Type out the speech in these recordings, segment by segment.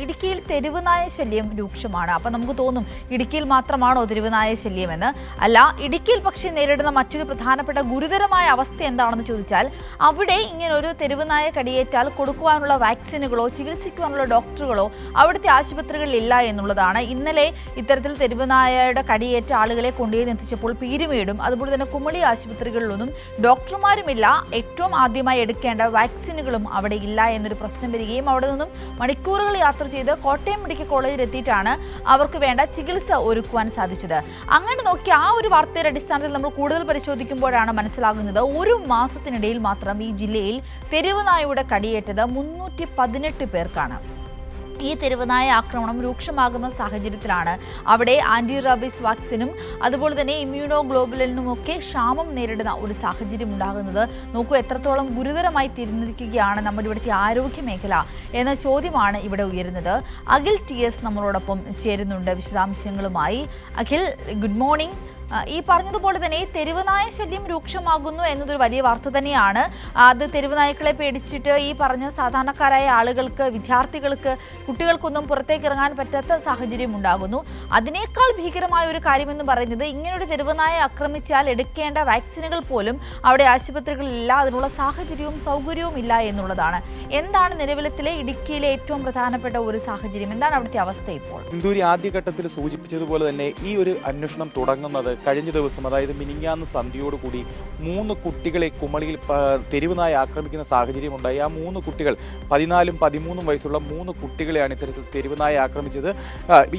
ഇടുക്കിയിൽ തെരുവുനായ ശല്യം രൂക്ഷമാണ്. അപ്പം നമുക്ക് തോന്നും ഇടുക്കിയിൽ മാത്രമാണോ തെരുവുനായ ശല്യമെന്ന്. അല്ല, ഇടുക്കിയിൽ പക്ഷേ നേരിടുന്ന മറ്റൊരു പ്രധാനപ്പെട്ട ഗുരുതരമായ അവസ്ഥ എന്താണെന്ന് ചോദിച്ചാൽ, അവിടെ ഇങ്ങനെ ഒരു തെരുവുനായ കടിയേറ്റാൽ കൊടുക്കുവാനുള്ള വാക്സിനുകളോ ചികിത്സിക്കുവാനുള്ള ഡോക്ടറുകളോ അവിടുത്തെ ആശുപത്രികളിൽ ഇല്ല എന്നുള്ളതാണ്. ഇന്നലെ ഇത്തരത്തിൽ തെരുവുനായയുടെ കടിയേറ്റ ആളുകളെ കൊണ്ടുപോയി എത്തിച്ചപ്പോൾ പീരുമേടും അതുപോലെ തന്നെ കുമളി ആശുപത്രികളിലൊന്നും ഡോക്ടർമാരുമില്ല. ഏറ്റവും ആദ്യമായി എടുക്കേണ്ട വാക്സിനുകളും അവിടെ ഇല്ല എന്നൊരു പ്രശ്നം വരികയും അവിടെ നിന്നും മണിക്കൂറുകൾ യാത്ര ചെയ്ത് കോട്ടയം മെഡിക്കൽ കോളേജിൽ എത്തിയിട്ടാണ് അവർക്ക് വേണ്ട ചികിത്സ ഒരുക്കുവാൻ സാധിച്ചത്. അങ്ങനെ നോക്കി ആ ഒരു വാർത്തയുടെ അടിസ്ഥാനത്തിൽ നമ്മൾ കൂടുതൽ പരിശോധിക്കുമ്പോഴാണ് മനസ്സിലാകുന്നത്, ഒരു മാസത്തിനിടയിൽ മാത്രം ഈ ജില്ലയിൽ തെരുവുനായയുടെ കടിയേറ്റത് 318 പേർക്കാണ്. ഈ തെരുവുനായ ആക്രമണം രൂക്ഷമാകുന്ന സാഹചര്യത്തിലാണ് അവിടെ ആന്റി റാബീസ് വാക്സിനും അതുപോലെ തന്നെ ഇമ്മ്യൂണോ ഗ്ലോബുലിനുമൊക്കെ ക്ഷാമം നേരിടുന്ന ഒരു സാഹചര്യം ഉണ്ടാകുന്നത്. നോക്കൂ, എത്രത്തോളം ഗുരുതരമായി തീർന്നിരിക്കുകയാണ് നമ്മുടെ ഇവിടുത്തെ ആരോഗ്യ മേഖല എന്ന ചോദ്യമാണ് ഇവിടെ ഉയരുന്നത്. അഖിൽ TS നമ്മളോടൊപ്പം ചേരുന്നുണ്ട് വിശദാംശങ്ങളുമായി. Akhil, good morning. ഈ പറഞ്ഞതുപോലെ തന്നെ തെരുവുനായ ശല്യം രൂക്ഷമാകുന്നു എന്നതൊരു വലിയ വാർത്ത തന്നെയാണ്. അത് തെരുവുനായ്ക്കളെ പേടിച്ചിട്ട് ഈ പറഞ്ഞ സാധാരണക്കാരായ ആളുകൾക്ക്, വിദ്യാർത്ഥികൾക്ക്, കുട്ടികൾക്കൊന്നും പുറത്തേക്ക് ഇറങ്ങാൻ പറ്റാത്ത സാഹചര്യം ഉണ്ടാകുന്നു. അതിനേക്കാൾ ഭീകരമായ ഒരു കാര്യമെന്ന് പറയുന്നത്, ഇങ്ങനൊരു തെരുവുനായ ആക്രമിച്ചാൽ എടുക്കേണ്ട വാക്സിനുകൾ പോലും അവിടെ ആശുപത്രികളിലില്ല, അതിനുള്ള സാഹചര്യവും സൗകര്യവും ഇല്ല എന്നുള്ളതാണ്. എന്താണ് നിലവിലത്തിലെ ഇടുക്കിയിലെ ഏറ്റവും പ്രധാനപ്പെട്ട ഒരു സാഹചര്യം? എന്താണ് അവിടുത്തെ അവസ്ഥ ഇപ്പോൾ? സിന്ധൂരി ആദ്യഘട്ടത്തിൽ സൂചിപ്പിച്ചതുപോലെ തന്നെ ഈ ഒരു അന്വേഷണം തുടങ്ങുന്നത് കഴിഞ്ഞ ദിവസം, അതായത് മിനിഞ്ഞാന്ന് സന്ധ്യയോടുകൂടി 3 കുട്ടികളെ കുമളിയിൽ തെരുവുനായ ആക്രമിക്കുന്ന സാഹചര്യം ഉണ്ടായി. ആ 3 കുട്ടികൾ 14ഉം 13ഉം വയസ്സുള്ള 3 കുട്ടികളെയാണ് ഇത്തരത്തിൽ തെരുവുനായ ആക്രമിച്ചത്.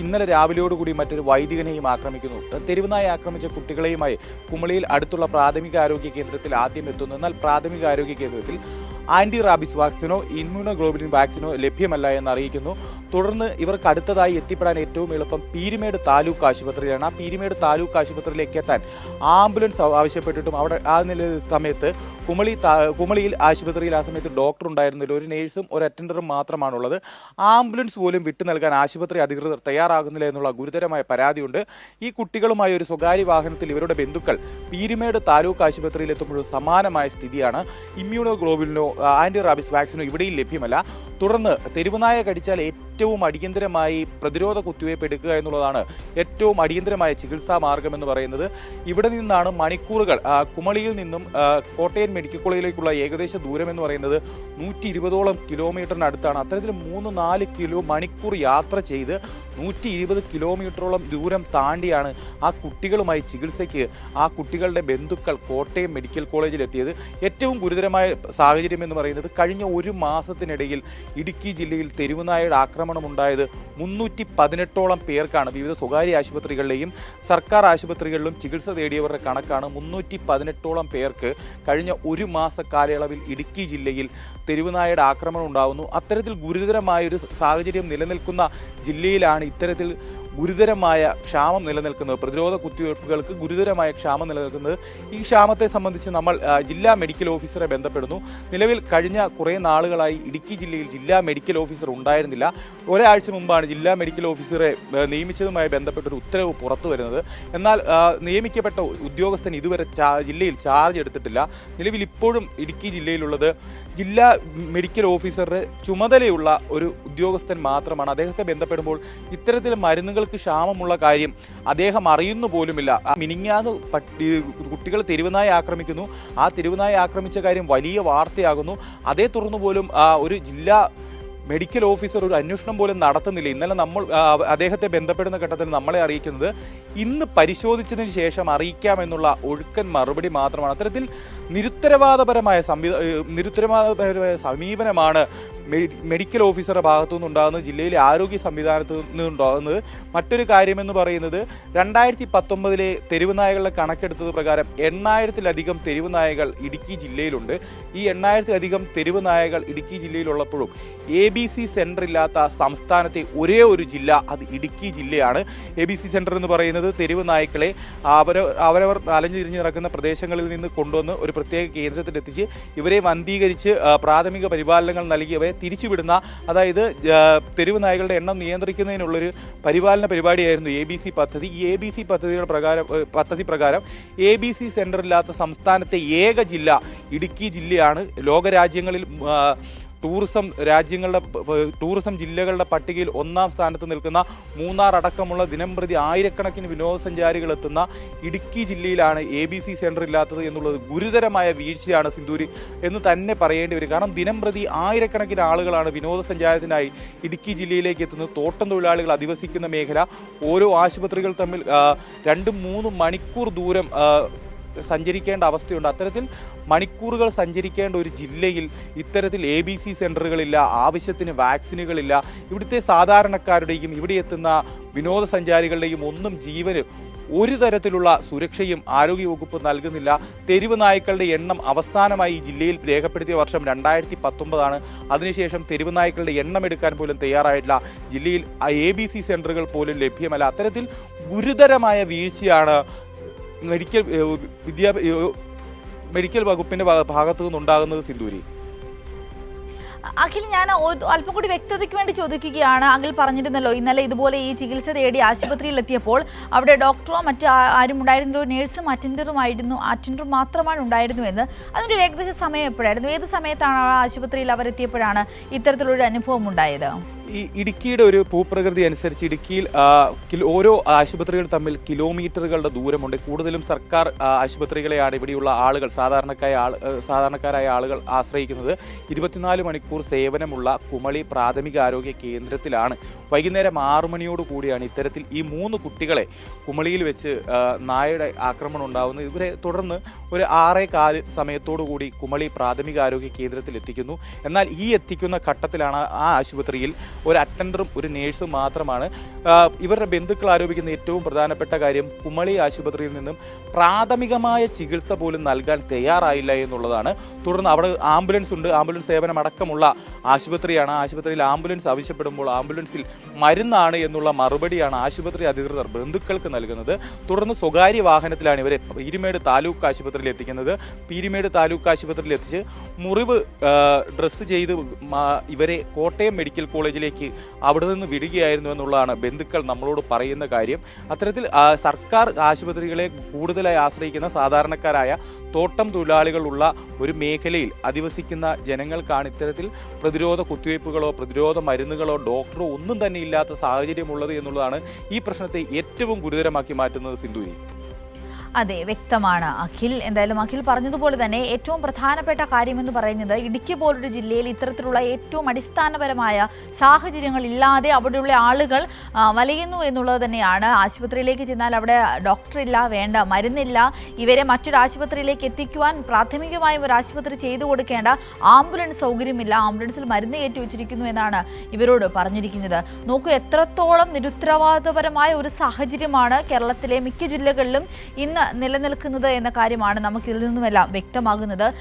ഇന്നലെ രാവിലെയോടുകൂടി മറ്റൊരു വൈദികനെയും ആക്രമിക്കുന്നു. തെരുവുനായ ആക്രമിച്ച കുട്ടികളെയുമായി കുമളിയിൽ അടുത്തുള്ള പ്രാഥമിക ആരോഗ്യ കേന്ദ്രത്തിൽ ആദ്യം എത്തുന്നു. എന്നാൽ പ്രാഥമിക ആരോഗ്യ കേന്ദ്രത്തിൽ ആന്റി റാബീസ് വാക്സിനോ ഇമ്മ്യൂണോ ഗ്ലോബുലിൻ വാക്സിനോ ലഭ്യമല്ല എന്ന് അറിയിക്കുന്നു. തുടർന്ന് ഇവർക്ക് അടുത്തതായി എത്തിപ്പെടാൻ ഏറ്റവും എളുപ്പം പീരുമേട് താലൂക്ക് ആശുപത്രിയിലാണ്. ആ പീരുമേട് താലൂക്ക് ആശുപത്രിയിലേക്ക് എത്താൻ ആംബുലൻസ് ആവശ്യപ്പെട്ടിട്ടും അവിടെ ആ സമയത്ത് കുമളിയിൽ ആശുപത്രിയിൽ ആ സമയത്ത് ഡോക്ടർ ഉണ്ടായിരുന്നില്ല. ഒരു നേഴ്സും ഒരു അറ്റൻഡറും മാത്രമാണുള്ളത്. ആംബുലൻസ് പോലും വിട്ടു നൽകാൻ ആശുപത്രി അധികൃതർ തയ്യാറാകുന്നില്ല എന്നുള്ള ഗുരുതരമായ പരാതിയുണ്ട്. ഈ കുട്ടികളുമായി ഒരു സ്വകാര്യ വാഹനത്തിൽ ഇവരുടെ ബന്ധുക്കൾ പീരുമേട് താലൂക്ക് ആശുപത്രിയിൽ എത്തുമ്പോഴും സമാനമായ സ്ഥിതിയാണ്. ഇമ്മ്യൂണോ ഗ്ലോബുലിനോ ആന്റി റാബീസ് വാക്സിനോ ഇവിടെയും ലഭ്യമല്ല. തുടർന്ന് തെരുവുനായ കടിച്ചാൽ ഏറ്റവും അടിയന്തരമായി പ്രതിരോധ കുത്തിവയ്പ് എടുക്കുക എന്നുള്ളതാണ് ഏറ്റവും അടിയന്തരമായ ചികിത്സാ മാർഗം എന്ന് പറയുന്നത്. ഇവിടെ നിന്നാണ് മണിക്കൂറുകൾ, കുമളിയിൽ നിന്നും കോട്ടയം മെഡിക്കൽ കോളേജിലേക്കുള്ള ഏകദേശ ദൂരം എന്ന് പറയുന്നത് 120ഓളം കിലോമീറ്ററിനടുത്താണ്. അത്തരത്തിൽ 3-4 മണിക്കൂർ യാത്ര ചെയ്ത് 120 കിലോമീറ്ററോളം ദൂരം താണ്ടിയാണ് ആ കുട്ടികളുമായി ചികിത്സയ്ക്ക് ആ കുട്ടികളുടെ ബന്ധുക്കൾ കോട്ടയം മെഡിക്കൽ കോളേജിൽ എത്തിയത്. ഏറ്റവും ഗുരുതരമായ സാഹചര്യം എന്ന് പറയുന്നത്, കഴിഞ്ഞ ഒരു മാസത്തിനിടയിൽ ഇടുക്കി ജില്ലയിൽ തെരുവുനായയുടെ ആക്രമണം ഉണ്ടായത് 318ഓളം പേർക്കാണ്. വിവിധ സ്വകാര്യ ആശുപത്രികളിലെയും സർക്കാർ ആശുപത്രികളിലും ചികിത്സ തേടിയവരുടെ കണക്കാണ്. 318ഓളം പേർക്ക് കഴിഞ്ഞ ഒരു മാസ കാലയളവിൽ ഇടുക്കി ജില്ലയിൽ തെരുവുനായയുടെ ആക്രമണം ഉണ്ടാകുന്നു. അത്തരത്തിൽ ഗുരുതരമായൊരു സാഹചര്യം നിലനിൽക്കുന്ന ജില്ലയിലാണ് ഇത്തരത്തിൽ ഗുരുതരമായ ക്ഷാമം നിലനിൽക്കുന്നത്. പ്രതിരോധ കുത്തിവയ്പ്പുകൾക്ക് ഗുരുതരമായ ക്ഷാമം നിലനിൽക്കുന്നത്. ഈ ക്ഷാമത്തെ സംബന്ധിച്ച് നമ്മൾ ജില്ലാ മെഡിക്കൽ ഓഫീസറെ ബന്ധപ്പെടുന്നു. നിലവിൽ കഴിഞ്ഞ കുറേ നാളുകളായി ഇടുക്കി ജില്ലയിൽ ജില്ലാ മെഡിക്കൽ ഓഫീസർ ഉണ്ടായിരുന്നില്ല. ഒരാഴ്ച മുമ്പാണ് ജില്ലാ മെഡിക്കൽ ഓഫീസറെ നിയമിച്ചതുമായി ബന്ധപ്പെട്ടൊരു ഉത്തരവ് പുറത്തു വരുന്നത്. എന്നാൽ നിയമിക്കപ്പെട്ട ഉദ്യോഗസ്ഥൻ ഇതുവരെ ജില്ലയിൽ ചാർജ് എടുത്തിട്ടില്ല. നിലവിൽ ഇപ്പോഴും ഇടുക്കി ജില്ലയിലുള്ളത് ജില്ലാ മെഡിക്കൽ ഓഫീസറുടെ ചുമതലയുള്ള ഒരു ഉദ്യോഗസ്ഥൻ മാത്രമാണ്. അദ്ദേഹത്തെ ബന്ധപ്പെടുമ്പോൾ ഇത്തരത്തിൽ മരുന്നുകൾക്ക് ക്ഷാമമുള്ള കാര്യം അദ്ദേഹം അറിയുന്നു പോലുമില്ല. മിനിഞ്ഞാന്ന് കുട്ടികൾ തെരുവുനായ ആക്രമിക്കുന്നു. ആ തെരുവുനായ ആക്രമിച്ച കാര്യം വലിയ വാർത്തയാകുന്നു. അതേ തുടർന്ന് പോലും ഒരു ജില്ലാ മെഡിക്കൽ ഓഫീസർ ഒരു അന്വേഷണം പോലും നടത്തുന്നില്ല. ഇന്നലെ നമ്മൾ അദ്ദേഹത്തെ ബന്ധപ്പെടുന്ന ഘട്ടത്തിൽ നമ്മളെ അറിയിക്കുന്നത് ഇന്ന് പരിശോധിച്ചതിന് ശേഷം അറിയിക്കാമെന്നുള്ള ഒഴുക്കൻ മറുപടി മാത്രമാണ്. അത്തരത്തിൽ നിരുത്തരവാദപരമായ സമീപനമാണ് മെഡിക്കൽ ഓഫീസറുടെ ഭാഗത്തു നിന്നുണ്ടാകുന്നത്, ജില്ലയിലെ ആരോഗ്യ സംവിധാനത്തു നിന്നുണ്ടാകുന്നത്. മറ്റൊരു കാര്യമെന്ന് പറയുന്നത്, 2019 തെരുവുനായകളുടെ കണക്കെടുത്തത് പ്രകാരം 8000-ലധികം തെരുവുനായകൾ ഇടുക്കി ജില്ലയിലുണ്ട്. ഈ 8000-ലധികം തെരുവുനായകൾ ഇടുക്കി ജില്ലയിലുള്ളപ്പോഴും ABC സെന്റർ ഇല്ലാത്ത സംസ്ഥാനത്തെ ഒരേ ഒരു ജില്ല അത് ഇടുക്കി ജില്ലയാണ്. ABC സെന്റർ എന്ന് പറയുന്നത് തെരുവുനായ്ക്കളെ അവരവർ അലഞ്ഞിരിഞ്ഞ് നടക്കുന്ന പ്രദേശങ്ങളിൽ നിന്ന് കൊണ്ടുവന്ന് ഒരു പ്രത്യേക കേന്ദ്രത്തിലെത്തിച്ച് ഇവരെ വന്ധീകരിച്ച് പ്രാഥമിക പരിപാലനങ്ങൾ നൽകി അവരെ തിരിച്ചുവിടുന്ന, അതായത് തെരുവ് നായകളുടെ എണ്ണം നിയന്ത്രിക്കുന്നതിനുള്ളൊരു പരിപാലന പരിപാടിയായിരുന്നു ABC പദ്ധതി. ഈ ABC പദ്ധതി പ്രകാരം ABC സെന്ററില്ലാത്ത സംസ്ഥാനത്തെ ഏക ജില്ല ഇടുക്കി ജില്ലയാണ്. ലോകരാജ്യങ്ങളിൽ ടൂറിസം ജില്ലകളുടെ പട്ടികയിൽ ഒന്നാം സ്ഥാനത്ത് നിൽക്കുന്ന മൂന്നാർ അടക്കമുള്ള ദിനംപ്രതി ആയിരക്കണക്കിന് വിനോദസഞ്ചാരികൾ എത്തുന്ന ഇടുക്കി ജില്ലയിലാണ് ABC സെന്റർ ഇല്ലാത്തത് എന്നുള്ളത് ഗുരുതരമായ വീഴ്ചയാണ് സിന്ദൂരി എന്ന് തന്നെ പറയേണ്ടി വരും. കാരണം ദിനംപ്രതി ആയിരക്കണക്കിന് ആളുകളാണ് വിനോദസഞ്ചാരത്തിനായി ഇടുക്കി ജില്ലയിലേക്ക് എത്തുന്നത്. തോട്ടം തൊഴിലാളികൾ അധിവസിക്കുന്ന മേഖല, ഓരോ ആശുപത്രികൾ തമ്മിൽ 2-3 മണിക്കൂർ ദൂരം സഞ്ചരിക്കേണ്ട അവസ്ഥയുണ്ട്. അത്തരത്തിൽ മണിക്കൂറുകൾ സഞ്ചരിക്കേണ്ട ഒരു ജില്ലയിൽ ഇത്തരത്തിൽ ABC സെൻ്ററുകളില്ല, ആവശ്യത്തിന് വാക്സിനുകളില്ല. ഇവിടുത്തെ സാധാരണക്കാരുടെയും ഇവിടെ എത്തുന്ന വിനോദസഞ്ചാരികളുടെയും ഒന്നും ജീവന് ഒരു തരത്തിലുള്ള സുരക്ഷയും ആരോഗ്യവകുപ്പ് നൽകുന്നില്ല. തെരുവ് നായ്ക്കളുടെ എണ്ണം അവസാനമായി ഈ ജില്ലയിൽ രേഖപ്പെടുത്തിയ വർഷം 2019 അതിനുശേഷം തെരുവ് നായ്ക്കളുടെ എണ്ണം എടുക്കാൻ പോലും തയ്യാറായിട്ടില്ല. ജില്ലയിൽ ABC സെൻ്ററുകൾ പോലും ലഭ്യമല്ല. അത്തരത്തിൽ ഗുരുതരമായ വീഴ്ചയാണ് മെഡിക്കൽ വകുപ്പിന്റെ ഭാഗത്തു നിന്നുണ്ടാകുന്നത് സിന്ദൂരി. അഖിൽ, ഞാൻ അല്പം കൂടി വ്യക്തതയ്ക്ക് വേണ്ടി ചോദിക്കുകയാണ്. അഖിൽ പറഞ്ഞിരുന്നല്ലോ ഇന്നലെ ഇതുപോലെ ഈ ചികിത്സ തേടി ആശുപത്രിയിൽ എത്തിയപ്പോൾ അവിടെ ഡോക്ടറോ മറ്റു ആരും ഉണ്ടായിരുന്നല്ലോ, നേഴ്സും അറ്റൻഡറും മാത്രമാണ് ഉണ്ടായിരുന്നു എന്ന്. അതിൻ്റെ ഒരു ഏകദേശ സമയം എപ്പോഴായിരുന്നു? ഏത് സമയത്താണ് ആശുപത്രിയിൽ അവരെത്തിയപ്പോഴാണ് ഇത്തരത്തിലൊരു അനുഭവം ഉണ്ടായത്? ഈ ഇടുക്കിയുടെ ഒരു ഭൂപ്രകൃതി അനുസരിച്ച് ഇടുക്കിയിൽ ഓരോ ആശുപത്രികൾ തമ്മിൽ കിലോമീറ്ററുകളുടെ ദൂരമുണ്ട്. കൂടുതലും സർക്കാർ ആശുപത്രികളെയാണ് ഇവിടെയുള്ള ആളുകൾ, സാധാരണക്കാരായ ആളുകൾ ആശ്രയിക്കുന്നത്. 24 മണിക്കൂർ സേവനമുള്ള കുമളി പ്രാഥമിക ആരോഗ്യ കേന്ദ്രത്തിലാണ് വൈകുന്നേരം 6 മണിയോട് കൂടിയാണ് ഇത്തരത്തിൽ ഈ 3 കുട്ടികളെ കുമളിയിൽ വെച്ച് നായയുടെ ആക്രമണം ഉണ്ടാകുന്നത്. ഇവരെ തുടർന്ന് ഒരു 6:15 സമയത്തോടു കൂടി കുമളി പ്രാഥമിക ആരോഗ്യ കേന്ദ്രത്തിൽ എത്തിക്കുന്നു. എന്നാൽ ഈ എത്തിക്കുന്ന ഘട്ടത്തിലാണ് ആ ആശുപത്രിയിൽ ഒരു അറ്റൻഡറും ഒരു നേഴ്സും മാത്രമാണ്. ഇവരുടെ ബന്ധുക്കൾ ആരോപിക്കുന്ന ഏറ്റവും പ്രധാനപ്പെട്ട കാര്യം കുമളി ആശുപത്രിയിൽ നിന്നും പ്രാഥമികമായ ചികിത്സ പോലും നൽകാൻ തയ്യാറായില്ല എന്നുള്ളതാണ്. തുടർന്ന് അവിടെ ആംബുലൻസ് ഉണ്ട്, ആംബുലൻസ് സേവനം അടക്കമുള്ള ആശുപത്രിയാണ്. ആശുപത്രിയിൽ ആംബുലൻസ് ആവശ്യപ്പെടുമ്പോൾ ആംബുലൻസിൽ മരുന്നാണ് എന്നുള്ള മറുപടിയാണ് ആശുപത്രി അധികൃതർ ബന്ധുക്കൾക്ക് നൽകുന്നത്. തുടർന്ന് സ്വകാര്യ വാഹനത്തിലാണ് ഇവരെ പീരുമേട് താലൂക്ക് ആശുപത്രിയിൽ എത്തിക്കുന്നത്. പീരുമേട് താലൂക്ക് ആശുപത്രിയിൽ എത്തിച്ച് മുറിവ് ഡ്രസ്സ് ചെയ്ത് ഇവരെ കോട്ടയം മെഡിക്കൽ കോളേജിലേക്ക് അവിടെ നിന്ന് വിടുകയായിരുന്നു എന്നുള്ളതാണ് ബന്ധുക്കൾ നമ്മളോട് പറയുന്ന കാര്യം. അത്തരത്തിൽ സർക്കാർ ആശുപത്രികളെ കൂടുതലായി ആശ്രയിക്കുന്ന സാധാരണക്കാരായ തോട്ടം തൊഴിലാളികളുള്ള ഒരു മേഖലയിൽ അധിവസിക്കുന്ന ജനങ്ങൾക്കാണ് ഇത്തരത്തിൽ പ്രതിരോധ കുത്തിവയ്പ്പുകളോ പ്രതിരോധ മരുന്നുകളോ ഡോക്ടറോ ഒന്നും തന്നെ ഇല്ലാത്ത സാഹചര്യമുള്ളത് എന്നുള്ളതാണ് ഈ പ്രശ്നത്തെ ഏറ്റവും ഗുരുതരമാക്കി മാറ്റുന്നത് സിന്ദൂരി. അതെ, വ്യക്തമാണ് അഖിൽ. എന്തായാലും അഖിൽ പറഞ്ഞതുപോലെ തന്നെ ഏറ്റവും പ്രധാനപ്പെട്ട കാര്യമെന്ന് പറയുന്നത് ഇടുക്കി പോലൊരു ജില്ലയിൽ ഇത്തരത്തിലുള്ള ഏറ്റവും അടിസ്ഥാനപരമായ സാഹചര്യങ്ങൾ ഇല്ലാതെ അവിടെയുള്ള ആളുകൾ വലയുന്നു എന്നുള്ളത് തന്നെയാണ്. ആശുപത്രിയിലേക്ക് ചെന്നാൽ അവിടെ ഡോക്ടറില്ല, വേണ്ട മരുന്നില്ല, ഇവരെ മറ്റൊരു ആശുപത്രിയിലേക്ക് എത്തിക്കുവാൻ പ്രാഥമികമായും ഒരു ആശുപത്രി ചെയ്തു കൊടുക്കേണ്ട ആംബുലൻസ് സൗകര്യമില്ല, ആംബുലൻസിൽ മരുന്ന് കയറ്റി വെച്ചിരിക്കുന്നു എന്നാണ് ഇവരോട് പറഞ്ഞിരിക്കുന്നത്. നോക്കൂ, എത്രത്തോളം നിരുത്തരവാദപരമായ ഒരു സാഹചര്യമാണ് കേരളത്തിലെ മിക്ക ജില്ലകളിലും ഇന്ന് നിലനിൽക്കുന്നത് എന്ന കാര്യമാണ് നമുക്ക് ഇതിൽ നിന്നുമെല്ലാം വ്യക്തമാകുന്നത്.